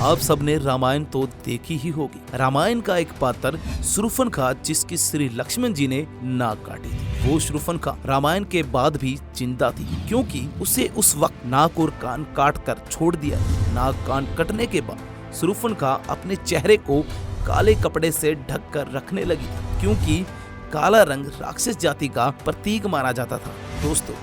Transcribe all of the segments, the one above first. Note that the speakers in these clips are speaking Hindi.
आप सबने रामायण तो देखी ही होगी। रामायण का एक पात्र शूर्पणखा जिसकी श्री लक्ष्मण जी ने नाक काटी थी। वो शूर्पणखा रामायण के बाद भी जिंदा थी क्योंकि उसे उस वक्त नाक और कान काट कर छोड़ दिया। नाक कान कटने के बाद शूर्पणखा अपने चेहरे को काले कपड़े से ढक कर रखने लगी थी क्योंकि काला रंग राक्षस जाति का प्रतीक माना जाता था। दोस्तों,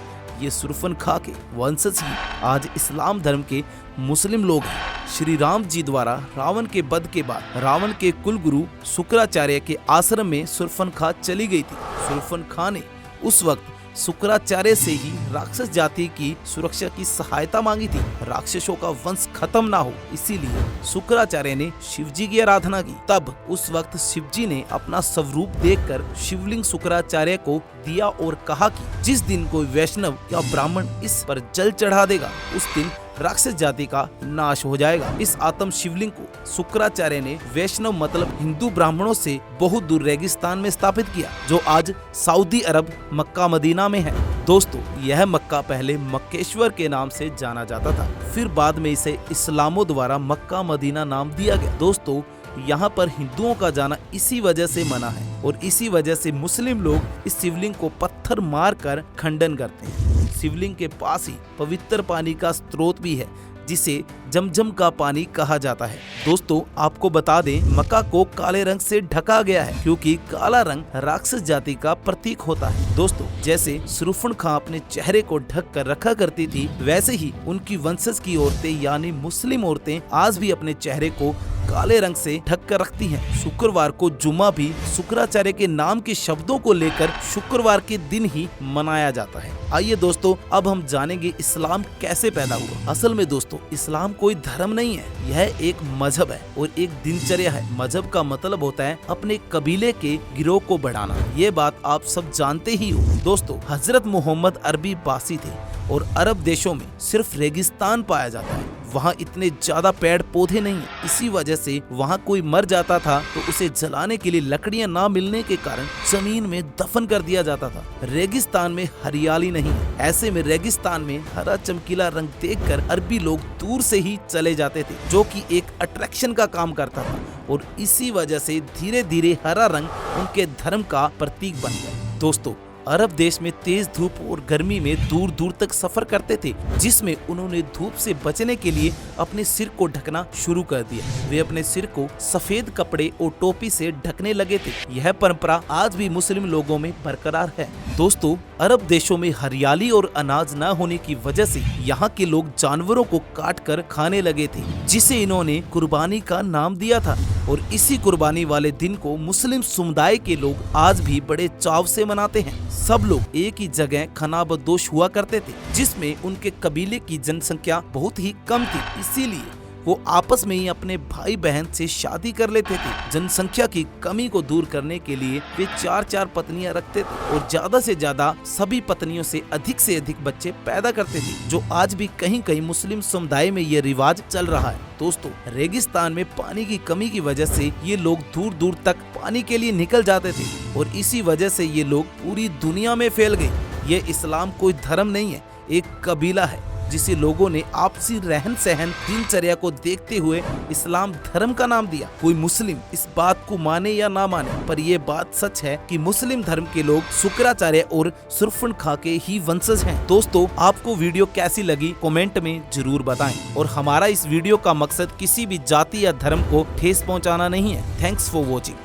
ये शूर्पणखा के वंशज ही आज इस्लाम धर्म के मुस्लिम लोग हैं। श्री राम जी द्वारा रावण के वध के बाद रावण के कुलगुरु शुक्राचार्य के आश्रम में शूर्पणखा चली गई थी। शूर्पणखा ने उस वक्त शुक्राचार्य से ही राक्षस जाति की सुरक्षा की सहायता मांगी थी। राक्षसों का वंश खत्म ना हो, इसीलिए शुक्राचार्य ने शिवजी की आराधना की। तब उस वक्त शिवजी ने अपना स्वरूप देखकर शिवलिंग शुक्राचार्य को दिया और कहा कि जिस दिन कोई वैष्णव या ब्राह्मण इस पर जल चढ़ा देगा उस दिन राक्षस जाति का नाश हो जाएगा। इस आत्म शिवलिंग को शुक्राचार्य ने वैष्णव मतलब हिंदू ब्राह्मणों से बहुत दूर रेगिस्तान में स्थापित किया, जो आज सऊदी अरब मक्का मदीना में है। दोस्तों, यह मक्का पहले मक्केश्वर के नाम से जाना जाता था, फिर बाद में इसे इस्लामों द्वारा मक्का मदीना नाम दिया गया। दोस्तों, यहाँ पर हिंदुओं का जाना इसी वजह से मना है और इसी वजह से मुस्लिम लोग इस शिवलिंग को पत्थर मार कर खंडन करते हैं। शिवलिंग के पास ही पवित्र पानी का स्रोत भी है जिसे जमजम का पानी कहा जाता है। दोस्तों, आपको बता दें, मक्का को काले रंग से ढका गया है क्योंकि काला रंग राक्षस जाति का प्रतीक होता है। दोस्तों, जैसे शूर्पणखा अपने चेहरे को ढक कर रखा करती थी, वैसे ही उनकी वंशज की औरतें यानी मुस्लिम औरतें आज भी अपने चेहरे को काले रंग से ढक कर रखती हैं। शुक्रवार को जुम्मा भी शुक्राचार्य के नाम के शब्दों को लेकर शुक्रवार के दिन ही मनाया जाता है। आइए दोस्तों, अब हम जानेंगे इस्लाम कैसे पैदा हुआ। असल में दोस्तों, इस्लाम कोई धर्म नहीं है, यह एक मजहब है और एक दिनचर्या है। मजहब का मतलब होता है अपने कबीले के गिरोह को बढ़ाना। ये बात आप सब जानते ही हो। दोस्तों, हजरत मोहम्मद अरबी बासी थे और अरब देशों में सिर्फ रेगिस्तान पाया जाता है। वहाँ इतने ज्यादा पेड़ पौधे नहीं है, इसी वजह से वहाँ कोई मर जाता था तो उसे जलाने के लिए लकड़ियाँ ना मिलने के कारण जमीन में दफन कर दिया जाता था। रेगिस्तान में हरियाली नहीं है, ऐसे में रेगिस्तान में हरा चमकीला रंग देखकर अरबी लोग दूर से ही चले जाते थे, जो कि एक अट्रैक्शन का काम करता था और इसी वजह से धीरे धीरे हरा रंग उनके धर्म का प्रतीक बन गया। दोस्तों, अरब देश में तेज धूप और गर्मी में दूर दूर तक सफर करते थे, जिसमें उन्होंने धूप से बचने के लिए अपने सिर को ढकना शुरू कर दिया। वे अपने सिर को सफेद कपड़े और टोपी से ढकने लगे थे। यह परंपरा आज भी मुस्लिम लोगों में बरकरार है। दोस्तों, अरब देशों में हरियाली और अनाज न होने की वजह से यहाँ के लोग जानवरों को काट कर खाने लगे थे, जिसे इन्होंने कुर्बानी का नाम दिया था और इसी कुर्बानी वाले दिन को मुस्लिम समुदाय के लोग आज भी बड़े चाव से मनाते हैं। सब लोग एक ही जगह खानाबदोश हुआ करते थे, जिसमें उनके कबीले की जनसंख्या बहुत ही कम थी, इसीलिए वो आपस में ही अपने भाई बहन से शादी कर लेते थे। जनसंख्या की कमी को दूर करने के लिए वे 4-4 पत्नियां रखते थे और ज्यादा से ज्यादा सभी पत्नियों से अधिक बच्चे पैदा करते थे, जो आज भी कहीं कहीं मुस्लिम समुदाय में ये रिवाज चल रहा है। दोस्तों, रेगिस्तान में पानी की कमी की वजह से ये लोग दूर दूर तक पानी के लिए निकल जाते थे और इसी वजह से ये लोग पूरी दुनिया में फैल गए। ये इस्लाम कोई धर्म नहीं है, एक कबीला है जिसे लोगों ने आपसी रहन सहन दिनचर्या को देखते हुए इस्लाम धर्म का नाम दिया। कोई मुस्लिम इस बात को माने या ना माने, पर यह बात सच है कि मुस्लिम धर्म के लोग शुक्राचार्य और शूर्पणखा के ही वंशज हैं। दोस्तों, आपको वीडियो कैसी लगी कमेंट में जरूर बताएं और हमारा इस वीडियो का मकसद किसी भी जाति या धर्म को ठेस पहुंचाना नहीं है। Thanks for watching.